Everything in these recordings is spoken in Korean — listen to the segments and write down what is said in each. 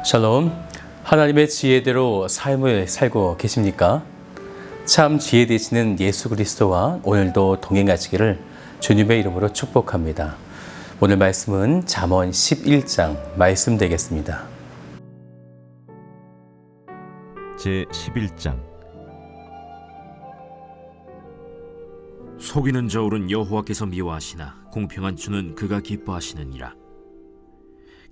샬롬, 하나님의 지혜대로 삶을 살고 계십니까? 참 지혜 되시는 예수 그리스도와 오늘도 동행하시기를 주님의 이름으로 축복합니다. 오늘 말씀은 잠언 11장 말씀 되겠습니다. 제11장 속이는 저울은 여호와께서 미워하시나 공평한 주는 그가 기뻐하시느니라.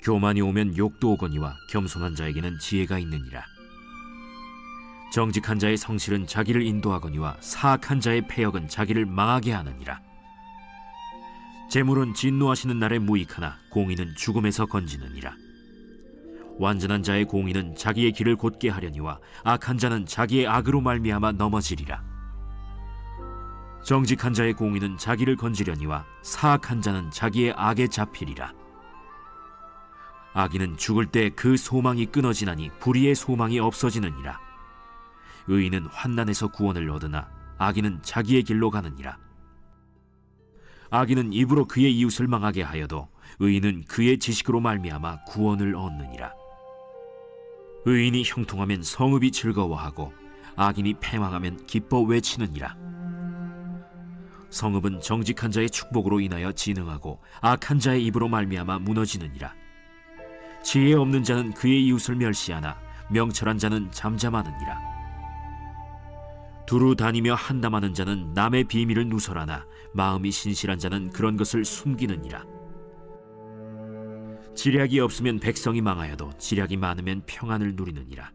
교만이 오면 욕도 오거니와 겸손한 자에게는 지혜가 있느니라. 정직한 자의 성실은 자기를 인도하거니와 사악한 자의 패역은 자기를 망하게 하느니라. 재물은 진노하시는 날에 무익하나 공의는 죽음에서 건지느니라. 완전한 자의 공의는 자기의 길을 곧게 하려니와 악한 자는 자기의 악으로 말미암아 넘어지리라. 정직한 자의 공의는 자기를 건지려니와 사악한 자는 자기의 악에 잡히리라. 악인은 죽을 때 그 소망이 끊어지나니 불의의 소망이 없어지느니라. 의인은 환난에서 구원을 얻으나 악인은 자기의 길로 가느니라. 악인은 입으로 그의 이웃을 망하게 하여도 의인은 그의 지식으로 말미암아 구원을 얻느니라. 의인이 형통하면 성읍이 즐거워하고 악인이 패망하면 기뻐 외치느니라. 성읍은 정직한 자의 축복으로 인하여 진흥하고 악한 자의 입으로 말미암아 무너지느니라. 지혜 없는 자는 그의 이웃을 멸시하나 명철한 자는 잠잠하느니라. 두루 다니며 한담하는 자는 남의 비밀을 누설하나 마음이 신실한 자는 그런 것을 숨기느니라. 지략이 없으면 백성이 망하여도 지략이 많으면 평안을 누리느니라.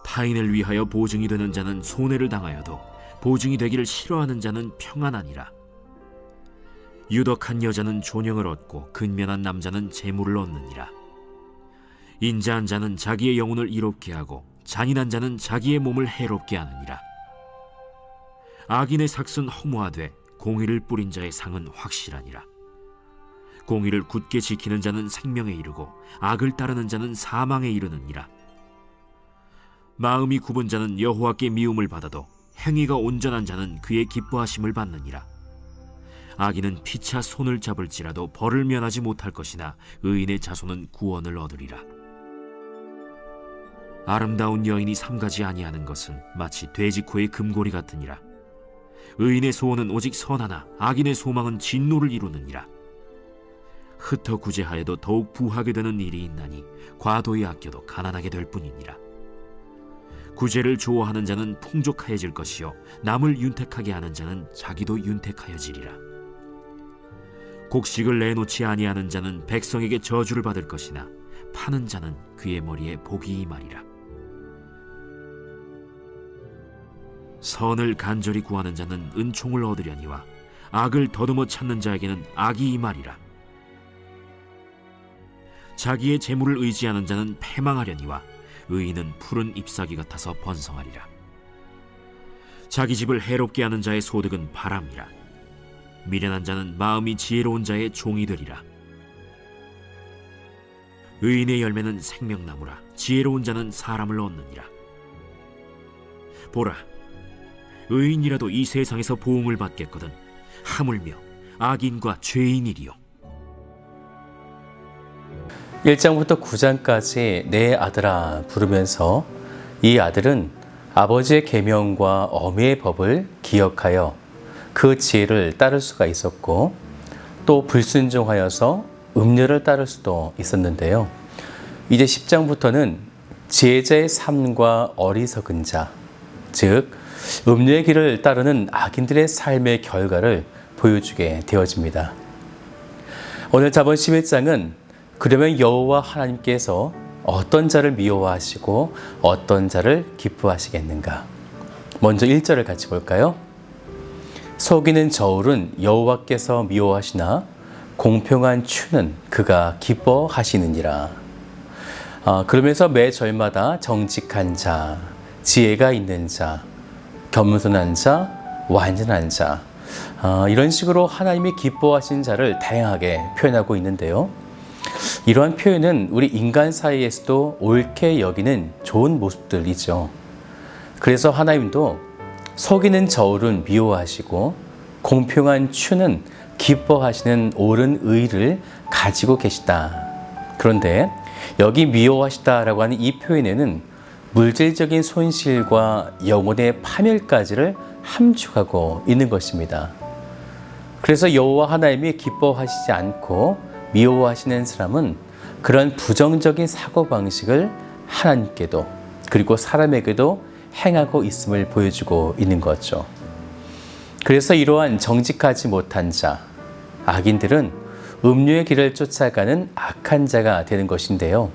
타인을 위하여 보증이 되는 자는 손해를 당하여도 보증이 되기를 싫어하는 자는 평안하니라. 유덕한 여자는 존영을 얻고 근면한 남자는 재물을 얻느니라. 인자한 자는 자기의 영혼을 이롭게 하고 잔인한 자는 자기의 몸을 해롭게 하느니라. 악인의 삭은 허무하되 공의를 뿌린 자의 상은 확실하니라. 공의를 굳게 지키는 자는 생명에 이르고 악을 따르는 자는 사망에 이르느니라. 마음이 굽은 자는 여호와께 미움을 받아도 행위가 온전한 자는 그의 기뻐하심을 받느니라. 악인은 피차 손을 잡을지라도 벌을 면하지 못할 것이나 의인의 자손은 구원을 얻으리라. 아름다운 여인이 삼가지 아니하는 것은 마치 돼지코의 금고리 같으니라. 의인의 소원은 오직 선하나 악인의 소망은 진노를 이루느니라. 흩어 구제하여도 더욱 부하게 되는 일이 있나니 과도히 아껴도 가난하게 될 뿐이니라. 구제를 좋아하는 자는 풍족하여질 것이요 남을 윤택하게 하는 자는 자기도 윤택하여지리라. 곡식을 내놓지 아니하는 자는 백성에게 저주를 받을 것이나 파는 자는 그의 머리에 복이 임하리라. 선을 간절히 구하는 자는 은총을 얻으려니와 악을 더듬어 찾는 자에게는 악이 임하리라. 자기의 재물을 의지하는 자는 패망하려니와 의인은 푸른 잎사귀 같아서 번성하리라. 자기 집을 해롭게 하는 자의 소득은 바람이라. 미련한 자는 마음이 지혜로운 자의 종이 되리라. 의인의 열매는 생명나무라. 지혜로운 자는 사람을 얻느니라. 보라, 의인이라도 이 세상에서 보응을 받겠거든 하물며 악인과 죄인이리요. 1장부터 9장까지 내 아들아 부르면서 이 아들은 아버지의 계명과 어미의 법을 기억하여 그 지혜를 따를 수가 있었고 또 불순종하여서 음료를 따를 수도 있었는데요. 이제 10장부터는 지혜자의 삶과 어리석은 자, 즉 음료의 길을 따르는 악인들의 삶의 결과를 보여주게 되어집니다. 오늘 잠언 11장은 그러면 여호와 하나님께서 어떤 자를 미워하시고 어떤 자를 기뻐하시겠는가? 먼저 1절을 같이 볼까요? 속이는 저울은 여호와께서 미워하시나 공평한 추는 그가 기뻐하시느니라. 그러면서 매 절마다 정직한 자, 지혜가 있는 자, 겸손한 자, 완전한 자, 이런 식으로 하나님이 기뻐하신 자를 다양하게 표현하고 있는데요. 이러한 표현은 우리 인간 사이에서도 옳게 여기는 좋은 모습들이죠. 그래서 하나님도 속이는 저울은 미워하시고 공평한 추는 기뻐하시는 옳은 의를 가지고 계시다. 그런데 여기 미워하시다라고 하는 이 표현에는 물질적인 손실과 영혼의 파멸까지를 함축하고 있는 것입니다. 그래서 여호와 하나님이 기뻐하시지 않고 미워하시는 사람은 그런 부정적인 사고방식을 하나님께도 그리고 사람에게도 행하고 있음을 보여주고 있는 거죠. 그래서 이러한 정직하지 못한 자, 악인들은 음료의 길을 쫓아가는 악한 자가 되는 것인데요.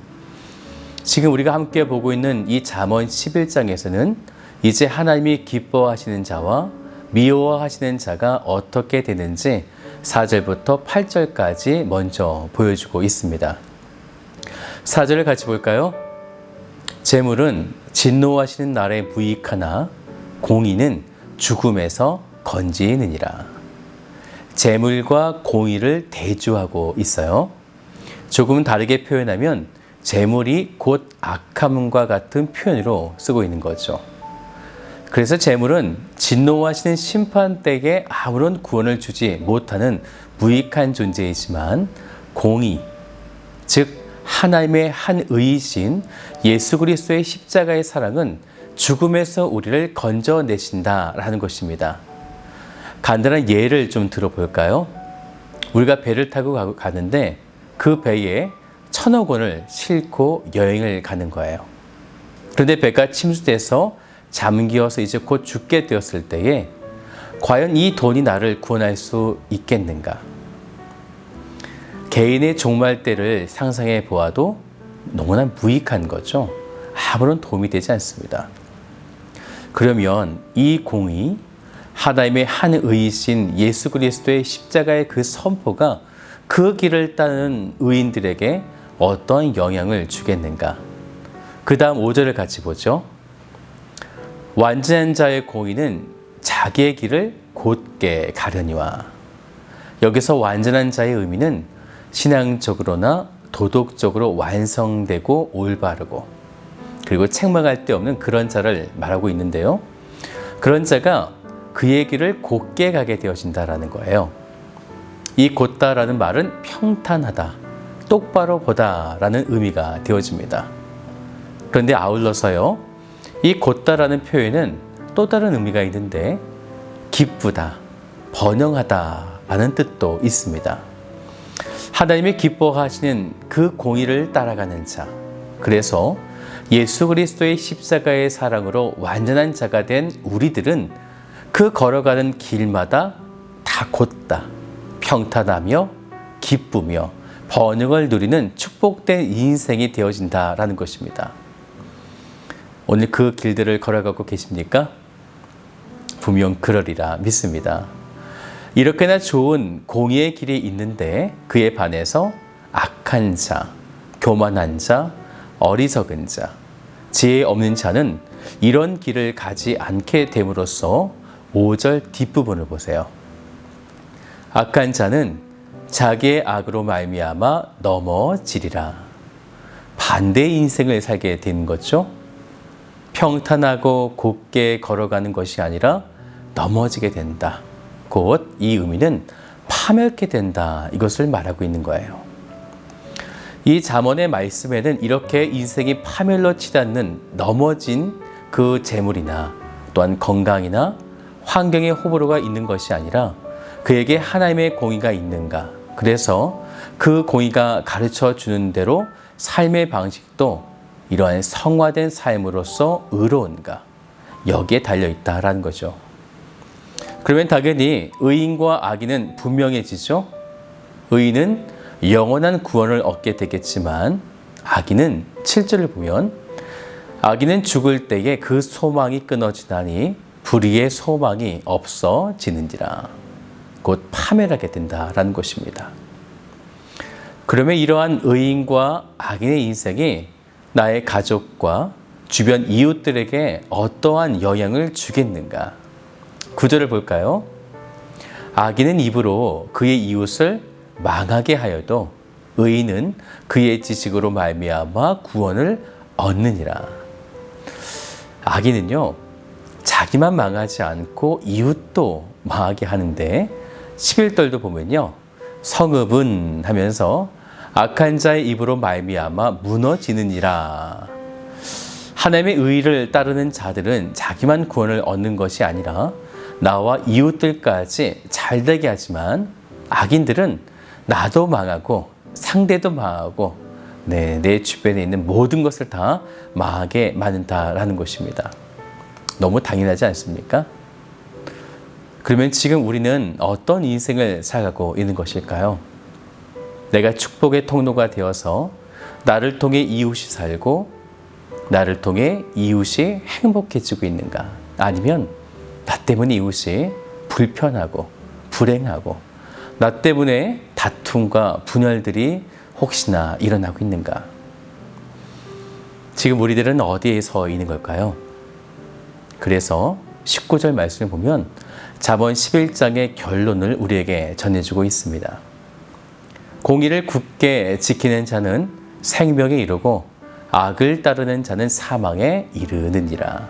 지금 우리가 함께 보고 있는 이 잠언 11장에서는 이제 하나님이 기뻐하시는 자와 미워하시는 자가 어떻게 되는지 4절부터 8절까지 먼저 보여주고 있습니다. 4절을 같이 볼까요? 재물은 진노하시는 날에 무익하나 공의는 죽음에서 건지느니라. 재물과 공의를 대조하고 있어요. 조금 다르게 표현하면 재물이 곧 악함과 같은 표현으로 쓰고 있는 거죠. 그래서 재물은 진노하시는 심판대에 아무런 구원을 주지 못하는 무익한 존재이지만 공의, 즉 하나님의 한 의이신 예수 그리스도의 십자가의 사랑은 죽음에서 우리를 건져내신다라는 것입니다. 간단한 예를 좀 들어볼까요? 우리가 배를 타고 가는데 그 배에 1,000억 원을 싣고 여행을 가는 거예요. 그런데 배가 침수돼서 잠기어서 이제 곧 죽게 되었을 때에 과연 이 돈이 나를 구원할 수 있겠는가? 개인의 종말 때를 상상해 보아도 너무나 무익한 거죠. 아무런 도움이 되지 않습니다. 그러면 이 공의, 하나님의 한 의이신 예수 그리스도의 십자가의 그 선포가 그 길을 따는 의인들에게 어떤 영향을 주겠는가? 그 다음 5절을 같이 보죠. 완전한 자의 공의는 자기의 길을 곧게 가려니와. 여기서 완전한 자의 의미는 신앙적으로나 도덕적으로 완성되고 올바르고 그리고 책망할 데 없는 그런 자를 말하고 있는데요. 그런 자가 그의 길을 곧게 가게 되어진다라는 거예요. 이 곧다라는 말은 평탄하다, 똑바로 보다라는 의미가 되어집니다. 그런데 아울러서요, 이 곧다라는 표현은 또 다른 의미가 있는데 기쁘다, 번영하다라는 뜻도 있습니다. 하나님이 기뻐하시는 그 공의를 따라가는 자, 그래서 예수 그리스도의 십자가의 사랑으로 완전한 자가 된 우리들은 그 걸어가는 길마다 다 곧다, 평탄하며 기쁘며 번영을 누리는 축복된 인생이 되어진다라는 것입니다. 오늘 그 길들을 걸어가고 계십니까? 분명 그러리라 믿습니다. 이렇게나 좋은 공의의 길이 있는데 그에 반해서 악한 자, 교만한 자, 어리석은 자, 지혜 없는 자는 이런 길을 가지 않게 됨으로써 5절 뒷부분을 보세요. 악한 자는 자기의 악으로 말미암아 넘어지리라. 반대의 인생을 살게 되는 거죠. 평탄하고 곧게 걸어가는 것이 아니라 넘어지게 된다. 곧 이 의미는 파멸케 된다. 이것을 말하고 있는 거예요. 이 잠언의 말씀에는 이렇게 인생이 파멸로 치닫는 넘어진 그 재물이나 또한 건강이나 환경의 호불호가 있는 것이 아니라 그에게 하나님의 공의가 있는가. 그래서 그 공의가 가르쳐 주는 대로 삶의 방식도 이러한 성화된 삶으로서 의로운가. 여기에 달려있다라는 거죠. 그러면 당연히 의인과 악인은 분명해지죠. 의인은 영원한 구원을 얻게 되겠지만 악인은 7절을 보면 악인은 죽을 때에 그 소망이 끊어지나니 불의의 소망이 없어지는지라. 곧 파멸하게 된다라는 것입니다. 그러면 이러한 의인과 악인의 인생이 나의 가족과 주변 이웃들에게 어떠한 영향을 주겠는가? 9절을 볼까요? 악인은 입으로 그의 이웃을 망하게 하여도 의인은 그의 지식으로 말미암아 구원을 얻느니라. 악인은요, 자기만 망하지 않고 이웃도 망하게 하는데 11절도 보면요, 성읍은 하면서 악한 자의 입으로 말미암아 무너지느니라. 하나님의 의를 따르는 자들은 자기만 구원을 얻는 것이 아니라 나와 이웃들까지 잘되게 하지만, 악인들은 나도 망하고 상대도 망하고 내 주변에 있는 모든 것을 다 망하게 만든다라는 것입니다. 너무 당연하지 않습니까? 그러면 지금 우리는 어떤 인생을 살아가고 있는 것일까요? 내가 축복의 통로가 되어서 나를 통해 이웃이 살고 나를 통해 이웃이 행복해지고 있는가? 아니면 나 때문에 이웃이 불편하고 불행하고 나 때문에 다툼과 분열들이 혹시나 일어나고 있는가? 지금 우리들은 어디에 서 있는 걸까요? 그래서 19절 말씀을 보면 잠언 11장의 결론을 우리에게 전해주고 있습니다. 공의를 굳게 지키는 자는 생명에 이르고 악을 따르는 자는 사망에 이르느니라.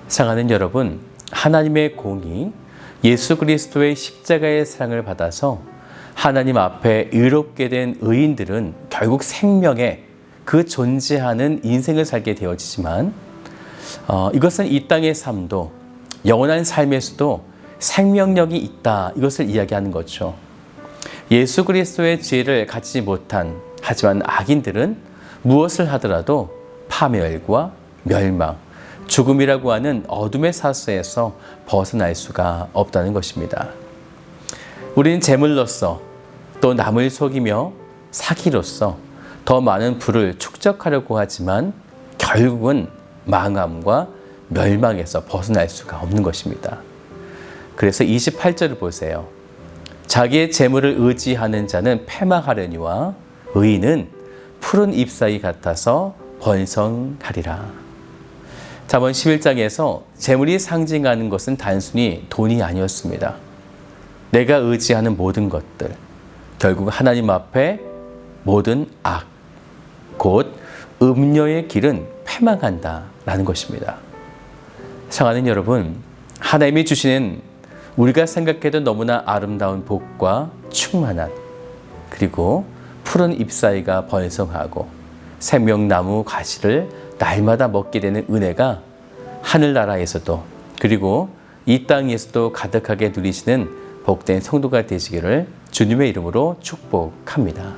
사랑하는 여러분, 하나님의 공의, 예수 그리스도의 십자가의 사랑을 받아서 하나님 앞에 의롭게 된 의인들은 결국 생명에 그 존재하는 인생을 살게 되어지지만, 이것은 이 땅의 삶도 영원한 삶에서도 생명력이 있다, 이것을 이야기하는 거죠. 예수 그리스도의 지혜를 갖지 못한, 하지만 악인들은 무엇을 하더라도 파멸과 멸망, 죽음이라고 하는 어둠의 사슬에서 벗어날 수가 없다는 것입니다. 우리는 재물로서 또 남을 속이며 사기로서 더 많은 부를 축적하려고 하지만 결국은 망함과 멸망에서 벗어날 수가 없는 것입니다. 그래서 28절을 보세요. 자기의 재물을 의지하는 자는 패망하려니와 의인은 푸른 잎사귀 같아서 번성하리라. 잠언 11장에서 재물이 상징하는 것은 단순히 돈이 아니었습니다. 내가 의지하는 모든 것들, 결국 하나님 앞에 모든 악, 곧 음녀의 길은 패망한다라는 것입니다. 사랑하는 여러분, 하나님이 주시는 우리가 생각해도 너무나 아름다운 복과 충만한, 그리고 푸른 잎사귀가 번성하고 생명나무 가시를 날마다 먹게 되는 은혜가 하늘나라에서도 그리고 이 땅에서도 가득하게 누리시는 복된 성도가 되시기를 주님의 이름으로 축복합니다.